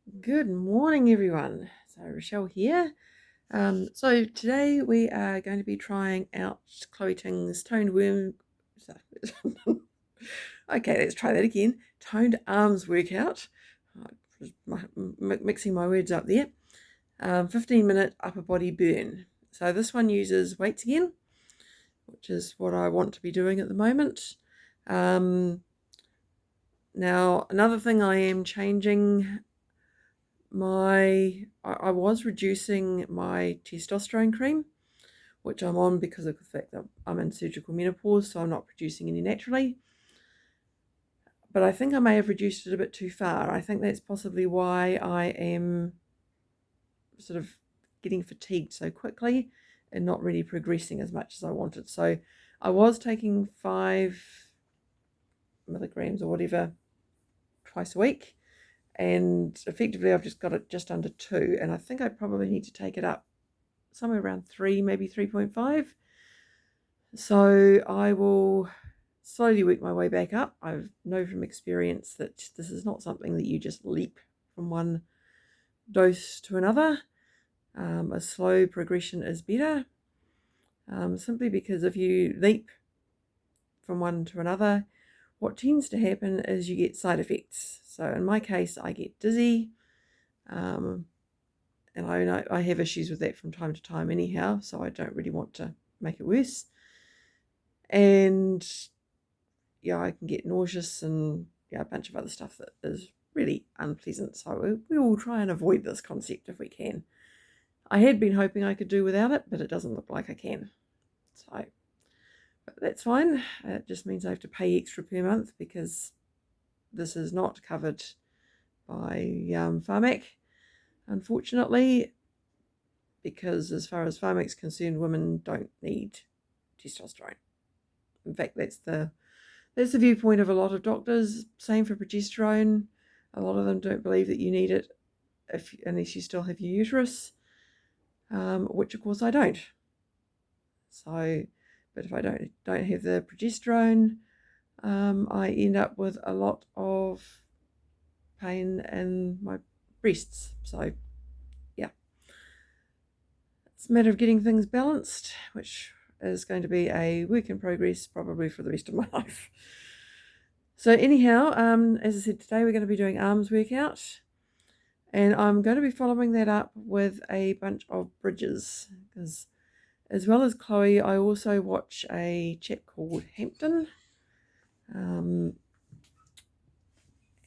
Good morning, everyone. So Rochelle here. So today we are going to be trying out Chloe Ting's toned worm. Okay, let's try that again. Toned arms workout. Mixing my words up there. 15-minute upper body burn. So this one uses weights again, which is what I want to be doing at the moment. Now, another thing I am changing. I was reducing my testosterone cream, which I'm on because of the fact that I'm in surgical menopause, so I'm not producing any naturally. But I think I may have reduced it a bit too far. I think that's possibly why I am sort of getting fatigued so quickly and not really progressing as much as I wanted. So I was taking 5 milligrams or whatever twice a week, and effectively I've just got it just under 2, and I think I probably need to take it up somewhere around 3, maybe 3.5. So I will slowly work my way back up. I know from experience that this is not something that you just leap from one dose to another. A slow progression is better, simply because if you leap from one to another, what tends to happen is you get side effects. So in my case, I get dizzy, and I know I have issues with that from time to time anyhow, so I don't really want to make it worse. And yeah, I can get nauseous and a bunch of other stuff that is really unpleasant. So we will try and avoid this concept if we can. I had been hoping I could do without it, but it doesn't look like I can. So but that's fine. It just means I have to pay extra per month because this is not covered by Pharmac, unfortunately, because as far as Pharmac's concerned, women don't need testosterone. In fact, that's the viewpoint of a lot of doctors. Same for progesterone. A lot of them don't believe that you need it unless you still have your uterus, which of course I don't. So, but if I don't have the progesterone, I end up with a lot of pain in my breasts. So, yeah, it's a matter of getting things balanced, which is going to be a work in progress probably for the rest of my life. So anyhow, as I said, today we're going to be doing arms workout, and I'm going to be following that up with a bunch of bridges, because as well as Chloe, I also watch a chap called Hampton,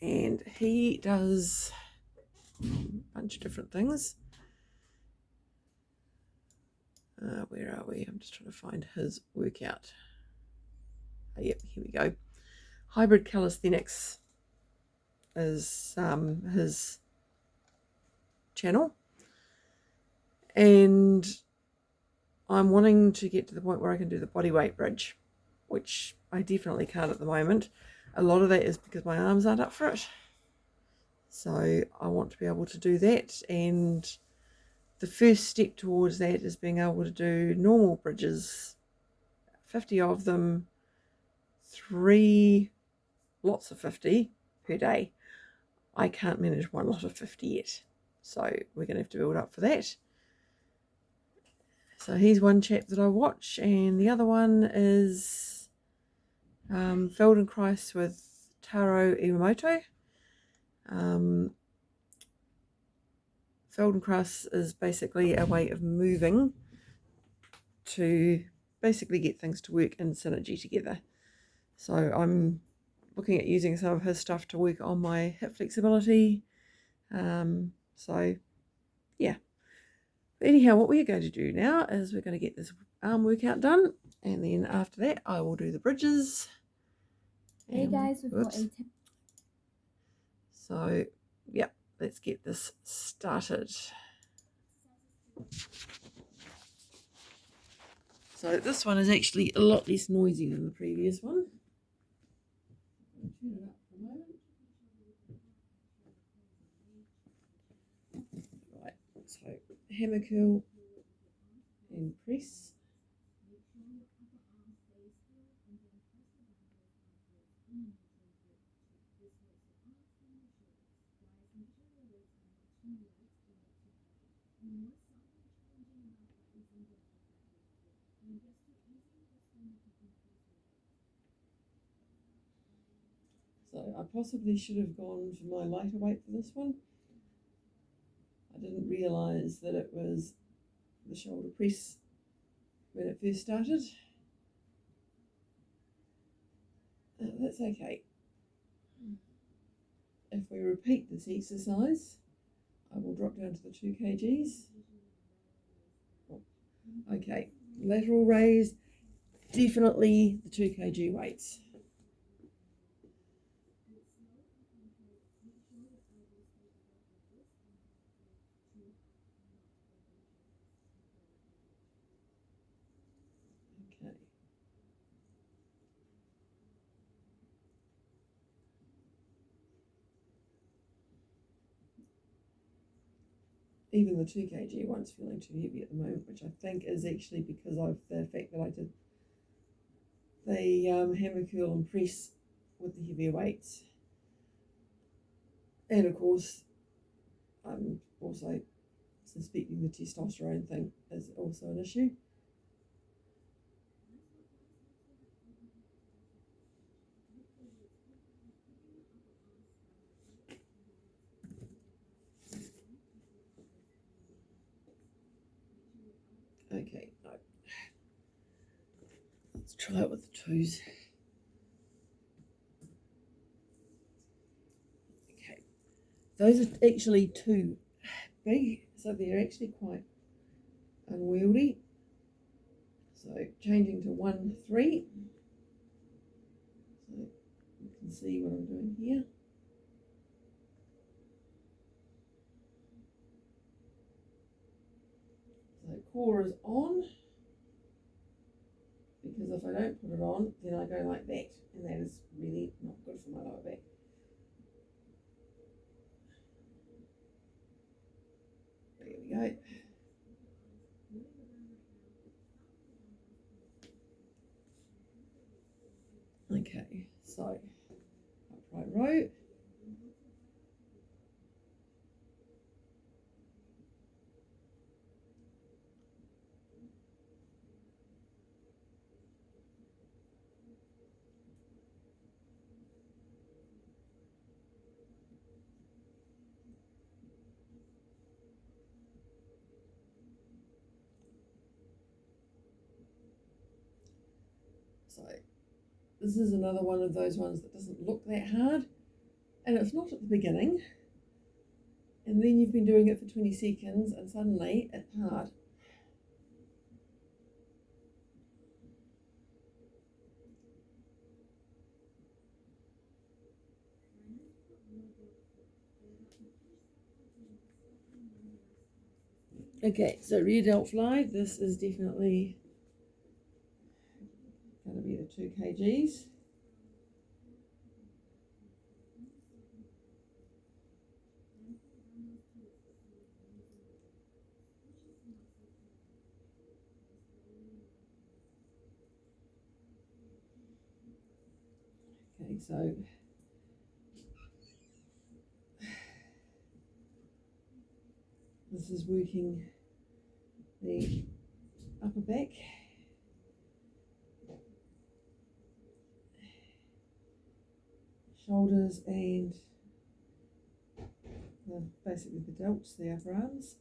and he does a bunch of different things. Where are we? I'm just trying to find his workout. Oh, yep, here we go. Hybrid Calisthenics is his channel, and I'm wanting to get to the point where I can do the bodyweight bridge, which I definitely can't at the moment. A lot of that is because my arms aren't up for it. So I want to be able to do that, and the first step towards that is being able to do normal bridges, 50 of them, 3 lots of 50 per day. I can't manage one lot of 50 yet, so we're going to have to build up for that. So he's one chap that I watch, and the other one is Feldenkrais with Taro Iwamoto. Feldenkrais is basically a way of moving to basically get things to work in synergy together. So I'm looking at using some of his stuff to work on my hip flexibility. So yeah. But anyhow, what we're going to do now is we're going to get this arm workout done, and then after that I will do the bridges. Hey guys, we've got a tip. So yeah, let's get this started. So this one is actually a lot less noisy than the previous one. Turn it up for a moment. Right, so hammer curl and press. So I possibly should have gone for my lighter weight for this one. I didn't realise that it was the shoulder press when it first started. That's okay. If we repeat this exercise, I will drop down to the 2 kgs. Okay, lateral raise, definitely the 2 kg weights. Okay. Even the 2 kg one's feeling too heavy at the moment, which I think is actually because of the fact that I did the hammer curl and press with the heavier weights. And of course, I'm also suspecting the testosterone thing is also an issue. Okay, no. Let's try it with the 2s. Okay, those are actually too big, so they're actually quite unwieldy. So changing to 1, 3. So you can see what I'm doing here. So core is on, because if I don't put it on, then I go like that, and that is really not good for my lower back. There we go. Okay, so upright row. So this is another one of those ones that doesn't look that hard, and it's not at the beginning, and then you've been doing it for 20 seconds and suddenly it's hard. Okay, so rear delt fly, this is definitely going to be the 2 kgs. Okay, so this is working the upper back, shoulders, and basically the delts, the upper arms.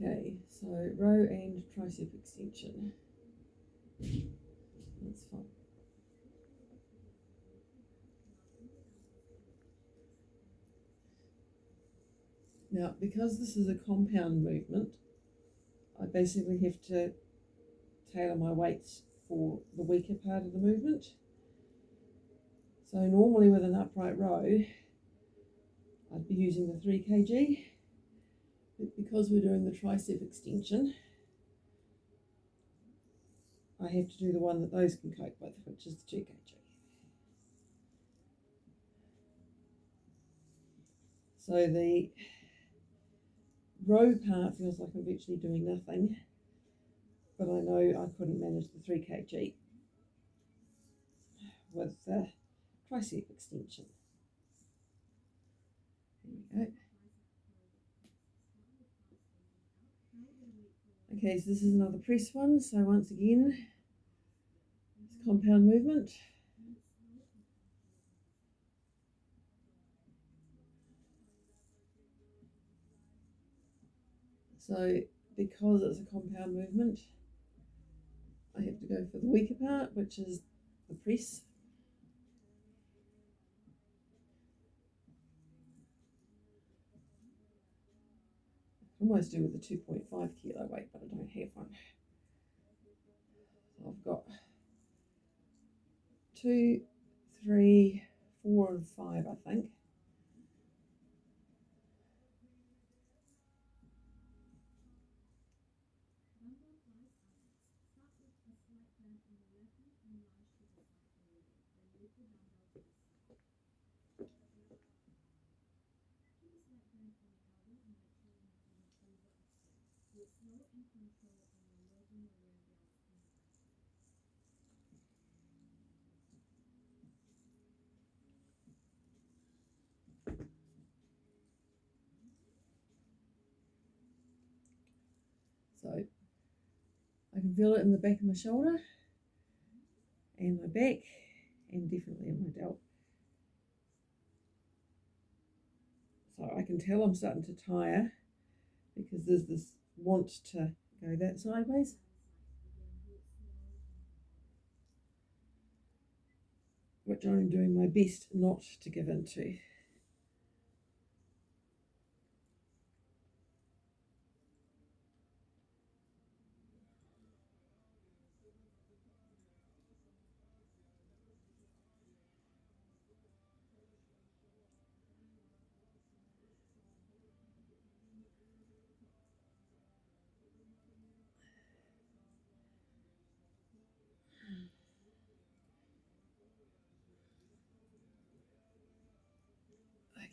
Okay, so row and tricep extension. That's fine. Now, because this is a compound movement, I basically have to tailor my weights for the weaker part of the movement. So normally with an upright row, I'd be using the 3 kg, but because we're doing the tricep extension, I have to do the one that those can cope with, which is the 2 kg. So the row part feels like I'm virtually doing nothing, but I know I couldn't manage the 3 kg. with the tricep extension. There we go. Okay, so this is another press one. So once again, it's compound movement. So because it's a compound movement, I have to go for the weaker part, which is the press. I can almost do with a 2.5 kilo weight, but I don't have one. So I've got 2, 3, 4, and 5, I think. So I can feel it in the back of my shoulder and my back and definitely in my delt. So I can tell I'm starting to tire because there's this want to go that sideways. Which I'm doing my best not to give into.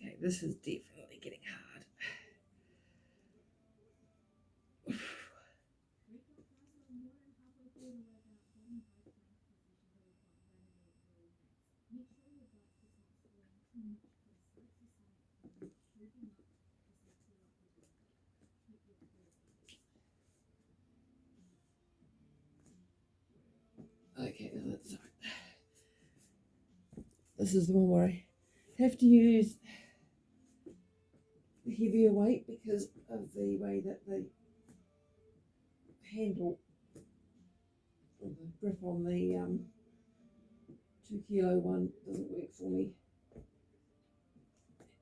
Okay, this is definitely getting hard. Okay, now that's this is the one where I have to use the heavier weight because of the way that the handle or the grip on the 2 kilo one doesn't work for me.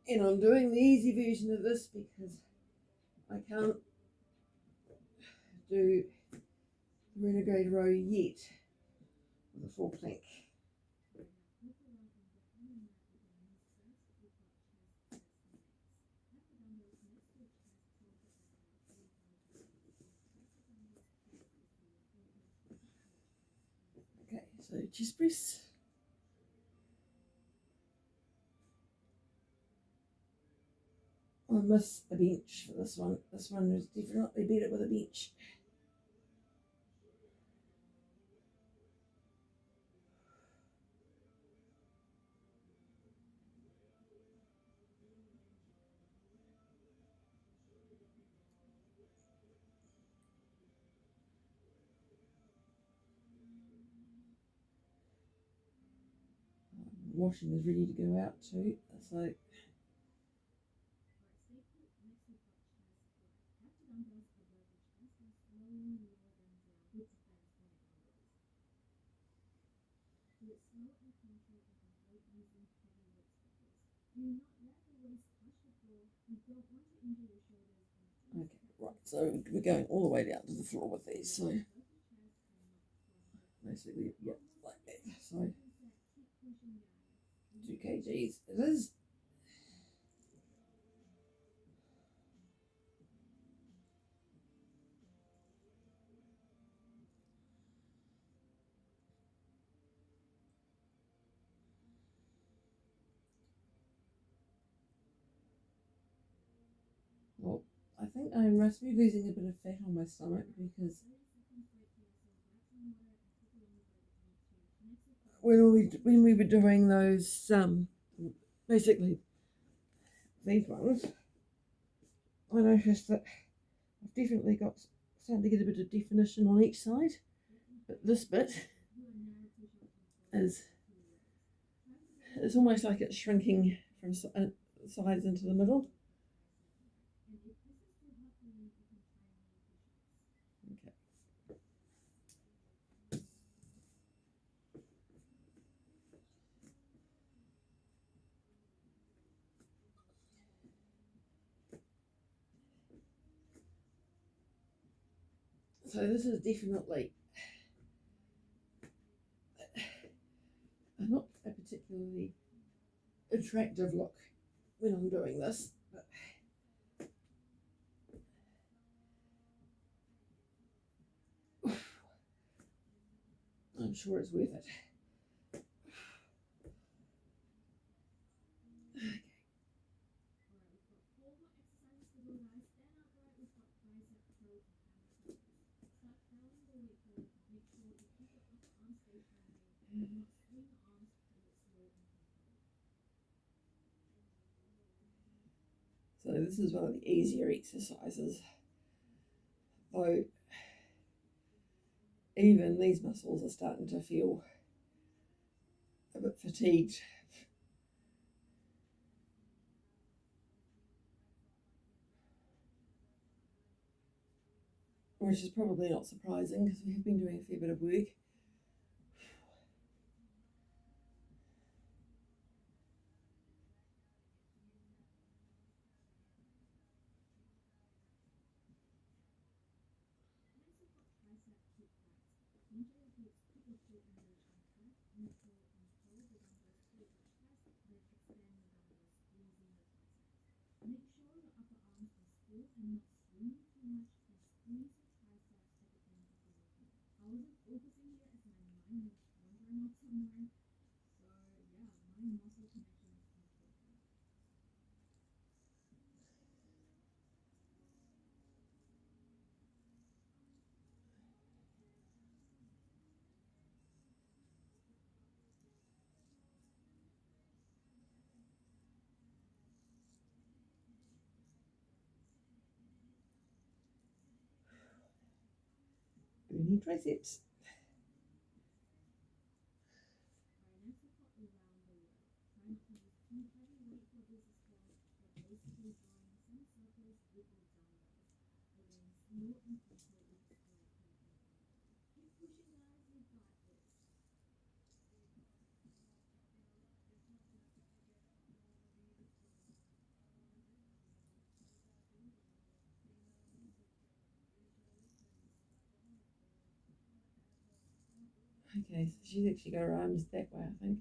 And I'm doing the easy version of this because I can't do the renegade row yet with a full plank. Okay, so chest press. I miss a bench for this one. This one is definitely better with a bench. Washing is ready to go out too, so okay, right, so we're going all the way down to the floor with these, so basically, yep, like that. So 2 kgs it is. Well, I think I must be losing a bit of fat on my stomach because when we were doing those basically these ones, I noticed that I've definitely got starting to get a bit of definition on each side, but this bit is it's almost like it's shrinking from sides into the middle. Okay. So this is definitely not a particularly attractive look when I'm doing this, but I'm sure it's worth it. So this is one of the easier exercises, though even these muscles are starting to feel a bit fatigued. Which is probably not surprising because we have been doing a fair bit of work. We need triceps. Okay, so she's actually got her arms that way, I think.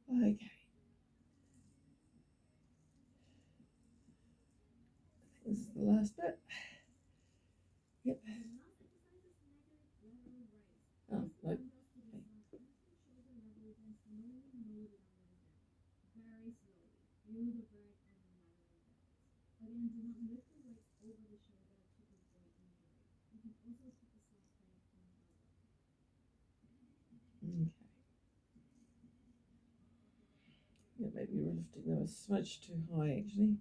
Okay. This is the last bit. Yep. Oh, no. Okay. Okay. Yeah, maybe we're lifting them a smidge too high, actually.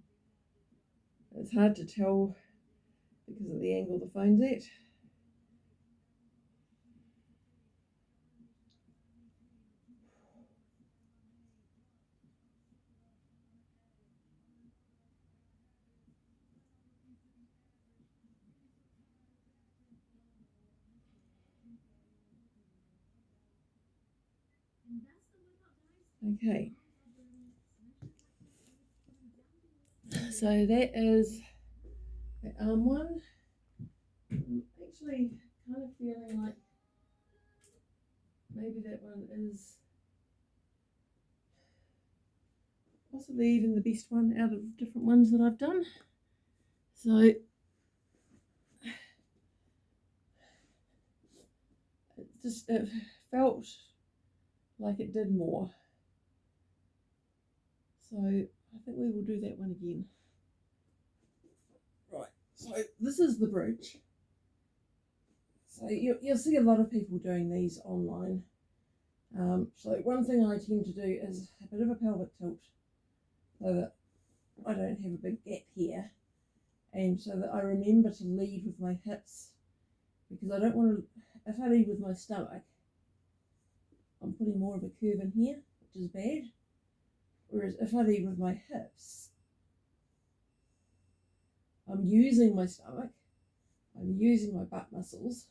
It's hard to tell because of the angle the phone's at. Okay. So that is the arm one. I'm actually kind of feeling like maybe that one is possibly even the best one out of the different ones that I've done. So it felt like it did more. So I think we will do that one again. Right, so this is the bridge. So you'll see a lot of people doing these online. So one thing I tend to do is a bit of a pelvic tilt so that I don't have a big gap here, and so that I remember to lead with my hips, because I don't want to, if I lead with my stomach, I'm putting more of a curve in here, which is bad. Whereas if I lead with my hips, I'm using my stomach, I'm using my butt muscles,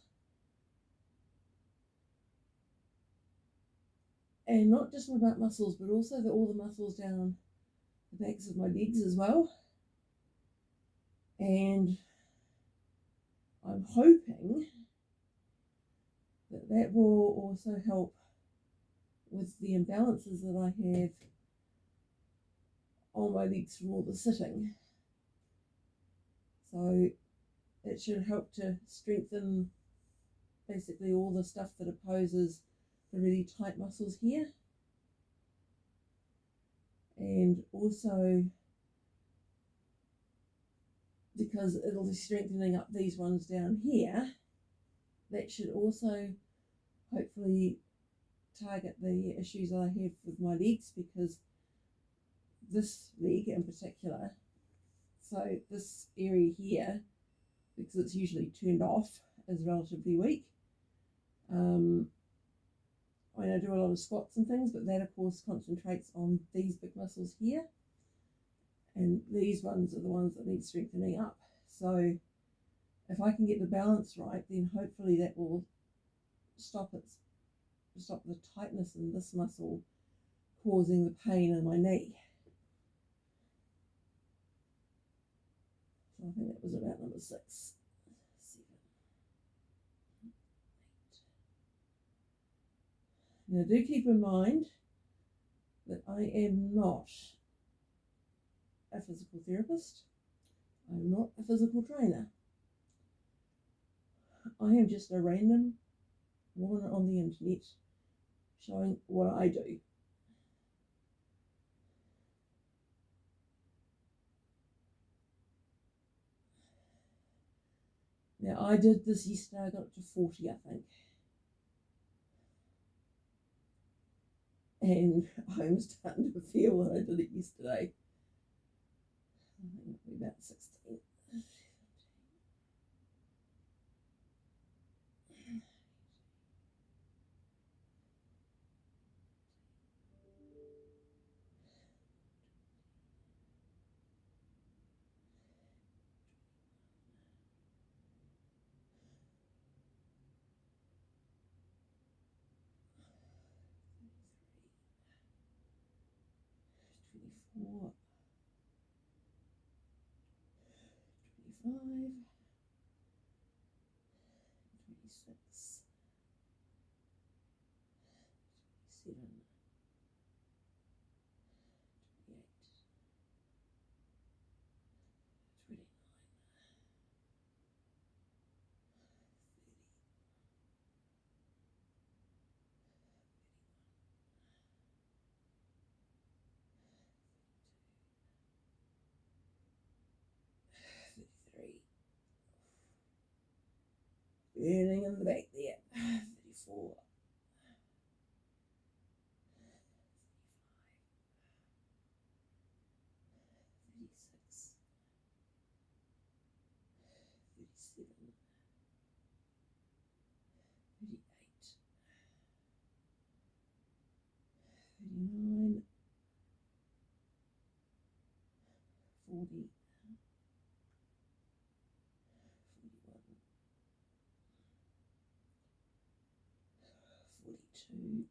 and not just my butt muscles, but also all the muscles down the backs of my legs as well. And I'm hoping that that will also help with the imbalances that I have on my legs from all the sitting. So it should help to strengthen basically all the stuff that opposes the really tight muscles here. And also, because it'll be strengthening up these ones down here, that should also hopefully target the issues that I have with my legs, because this leg in particular, so this area here, because it's usually turned off, is relatively weak. I do a lot of squats and things, but that of course concentrates on these big muscles here, and these ones are the ones that need strengthening up. So if I can get the balance right, then hopefully that will stop the tightness in this muscle causing the pain in my knee. So I think that was about number 6, 7, 8. Now do keep in mind that I am not a physical therapist. I'm not a physical trainer. I am just a random woman on the internet showing what I do. Now I did this yesterday, I got it to 40 I think. And I'm starting to feel that I did it yesterday. I think it'll be about 16. 24, 25, 26, 27, 28, 29, 30, 33. Burning in the back there. 34. 36, 37, 38, 39, 40, 41, 42.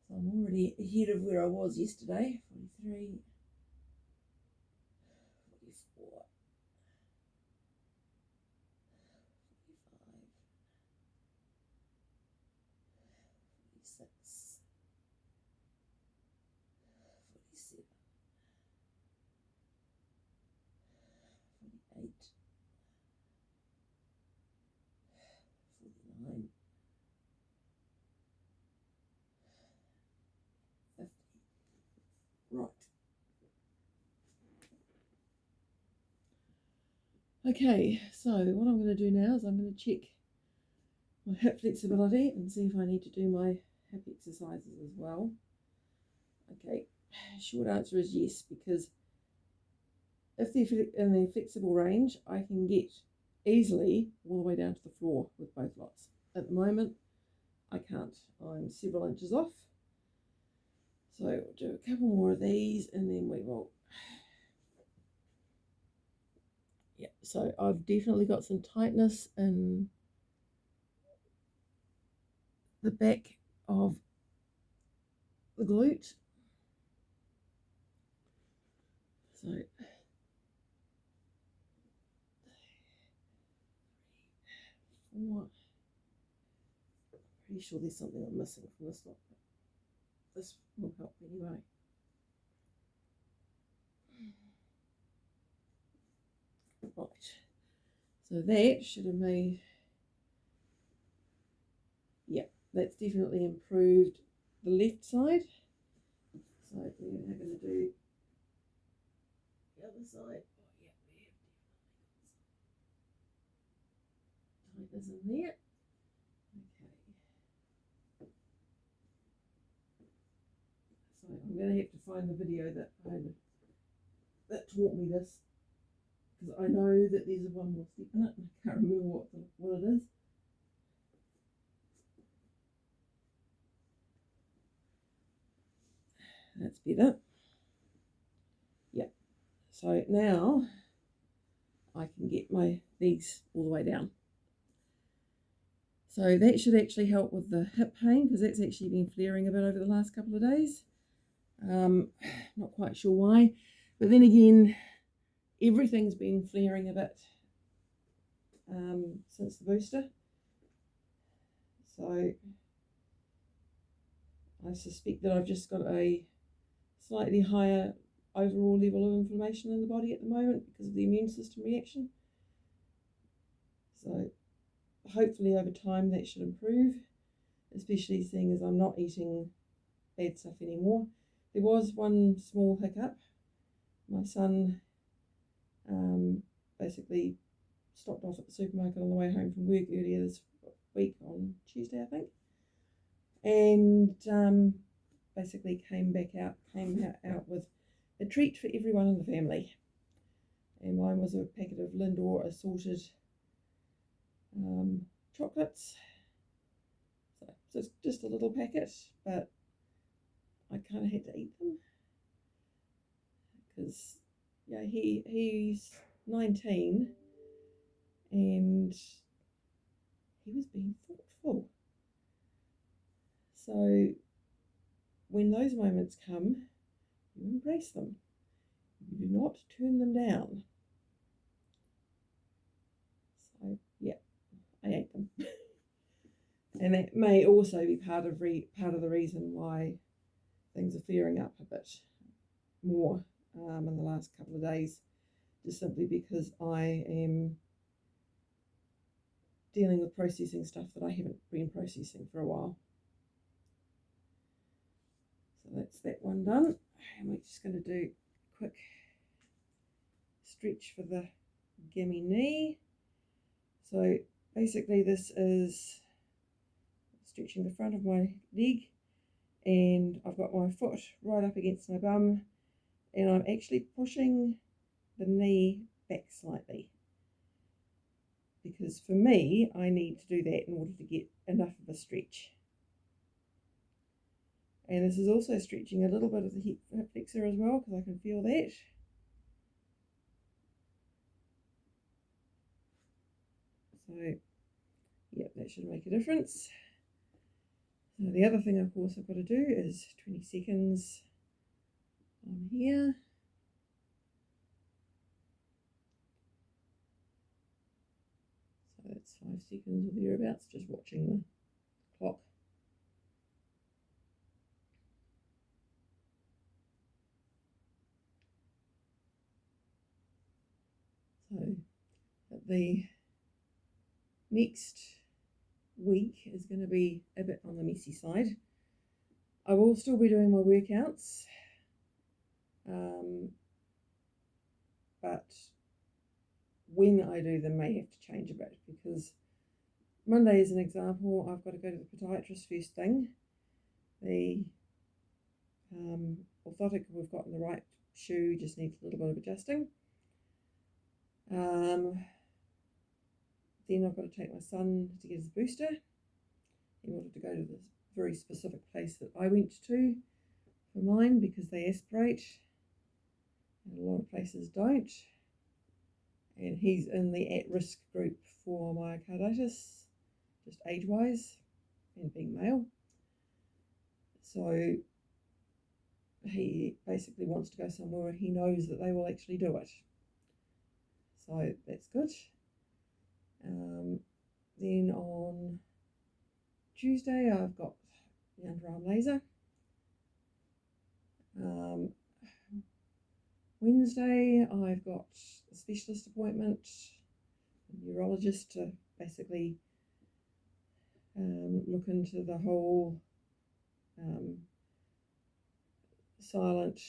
So I'm already ahead of where I was yesterday. 43, 44, 45, 46, 47, 48, 49, 50. Right, Okay, so what I'm going to do now is I'm going to check my hip flexibility and see if I need to do my hip exercises as well. Okay, short answer is yes, because if they're in the flexible range, I can get easily all the way down to the floor with both lots. At the moment, I can't. I'm several inches off. So we'll do a couple more of these and then we will. Yeah, so I've definitely got some tightness in the back of the glute. So four. Pretty sure there's something I'm missing from this lot. This will help anyway. Right. So that should have made, yeah, that's definitely improved the left side. So we're now going to do the other side. Oh, yeah, we have definitely tightness in there. Okay. So I'm going to have to find the video that taught me this, because I know that there's one more step in it and I can't remember what it is. That's better. Yep. So now I can get these all the way down. So that should actually help with the hip pain, because that's actually been flaring a bit over the last couple of days. Not quite sure why, but then again, everything's been flaring a bit since the booster. So I suspect that I've just got a slightly higher overall level of inflammation in the body at the moment because of the immune system reaction. So hopefully over time that should improve, especially seeing as I'm not eating bad stuff anymore. There was one small hiccup. My son basically stopped off at the supermarket on the way home from work earlier this week on Tuesday, I think, and basically came out with a treat for everyone in the family. And mine was a packet of Lindor assorted chocolates. So it's just a little packet, but I kind of had to eat them because yeah, he's 19 and he was being thoughtful. So when those moments come, you embrace them. You do not turn them down. So yeah, I ate them. And that may also be part of the reason why things are flaring up a bit more in the last couple of days, just simply because I am dealing with processing stuff that I haven't been processing for a while. So that's that one done. And we're just going to do a quick stretch for the gammy knee. So basically this is stretching the front of my leg, and I've got my foot right up against my bum, and I'm actually pushing the knee back slightly, because for me, I need to do that in order to get enough of a stretch. And this is also stretching a little bit of the hip flexor as well, because I can feel that. So, yeah, that should make a difference. So the other thing, of course, I've got to do is 20 seconds on here. So that's 5 seconds or thereabouts, just watching the clock. So the next week is going to be a bit on the messy side. I will still be doing my workouts, but when I do them may have to change a bit, because Monday, as an example, I've got to go to the podiatrist first thing. The orthotic we've got in the right shoe just needs a little bit of adjusting. Then I've got to take my son to get his booster. He wanted to go to this very specific place that I went to for mine because they aspirate, and a lot of places don't. And he's in the at-risk group for myocarditis, just age-wise, and being male. So he basically wants to go somewhere where he knows that they will actually do it. So that's good. Then on Tuesday, I've got the underarm laser. Wednesday, I've got a specialist appointment, a neurologist, to basically look into the whole silent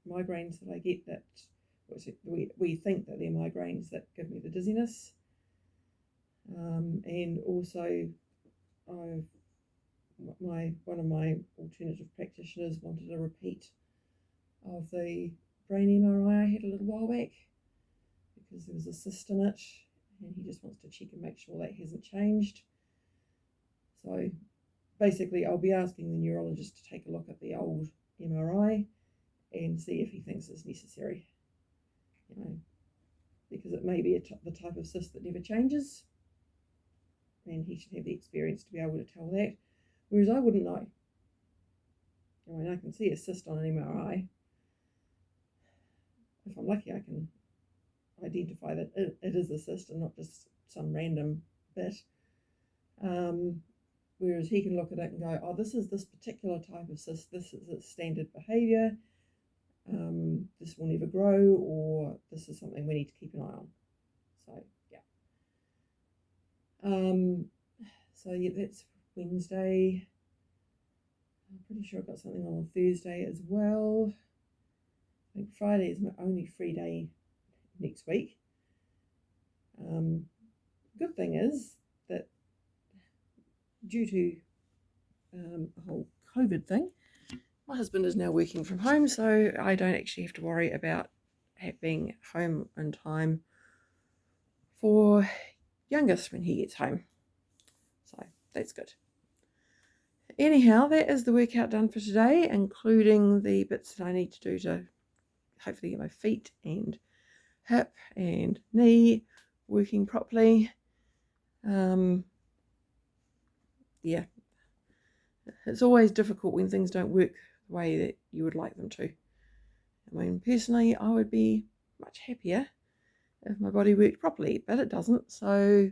migraines that I get, that we think that they're migraines that give me the dizziness. And also one of my alternative practitioners wanted a repeat of the brain MRI I had a little while back, because there was a cyst in it, and he just wants to check and make sure that hasn't changed. So basically I'll be asking the neurologist to take a look at the old MRI and see if he thinks it's necessary, because it may be the type of cyst that never changes, and he should have the experience to be able to tell that, whereas I wouldn't know. I can see a cyst on an MRI. If I'm lucky, I can identify that it is a cyst and not just some random bit. Whereas he can look at it and go, oh, this is this particular type of cyst, this is its standard behaviour, this will never grow, or this is something we need to keep an eye on. So, yeah. That's Wednesday. I'm pretty sure I've got something on Thursday as well. I think Friday is my only free day next week. Good thing is that due to the whole COVID thing, my husband is now working from home, so I don't actually have to worry about being home in time for youngest when he gets home. So that's good. Anyhow, that is the workout done for today, including the bits that I need to do to hopefully get my feet and hip and knee working properly. Yeah, it's always difficult when things don't work the way that you would like them to. Personally, I would be much happier if my body worked properly, but it doesn't, so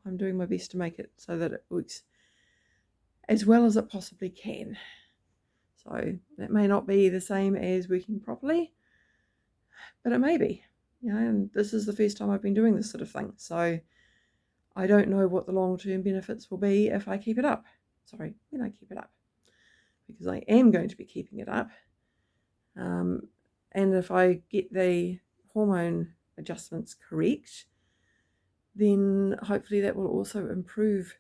I'm doing my best to make it so that it works as well as it possibly can. So that may not be the same as working properly, but it may be, and this is the first time I've been doing this sort of thing, so I don't know what the long-term benefits will be if I keep it up. When I keep it up, because I am going to be keeping it up. And if I get the hormone adjustments correct, then hopefully that will also improve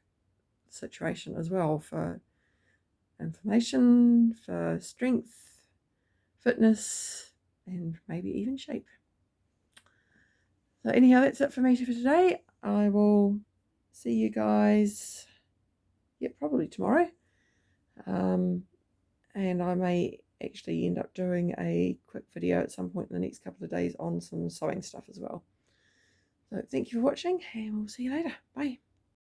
the situation as well, for inflammation, for strength, fitness, and maybe even shape. So anyhow, that's it for me for today. I will see you guys, probably tomorrow. And I may actually end up doing a quick video at some point in the next couple of days on some sewing stuff as well. So thank you for watching, and we'll see you later. Bye.